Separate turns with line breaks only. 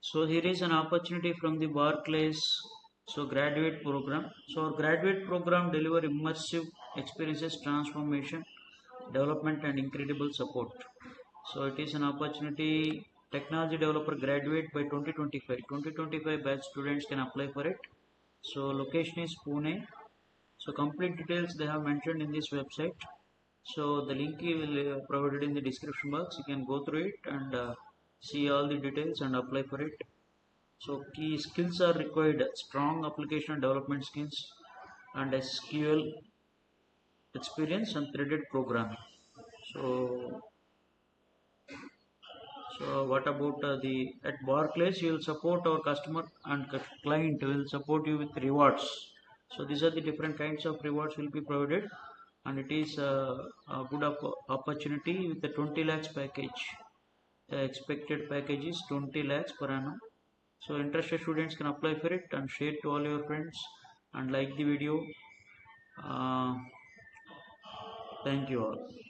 So here is an opportunity from the Barclays graduate program. So our graduate program deliver immersive experiences, transformation, development and incredible support. So it is an opportunity technology developer graduate by 2025. 2025 batch students can apply for it. So location is Pune. So complete details they have mentioned in this website. So the link will provided in the description box. You can go through it and see all the details and apply for it. So key skills are required: strong application and development skills and SQL experience and threaded programming. So what about the at Barclays? You will support our customer and client will support you with rewards. So these are the different kinds of rewards will be provided, and it is a good opportunity with the 20 lakhs package. The expected package is 20 lakhs per annum. So interested students can apply for it and share to all your friends and like the video. Uh, Thank you all.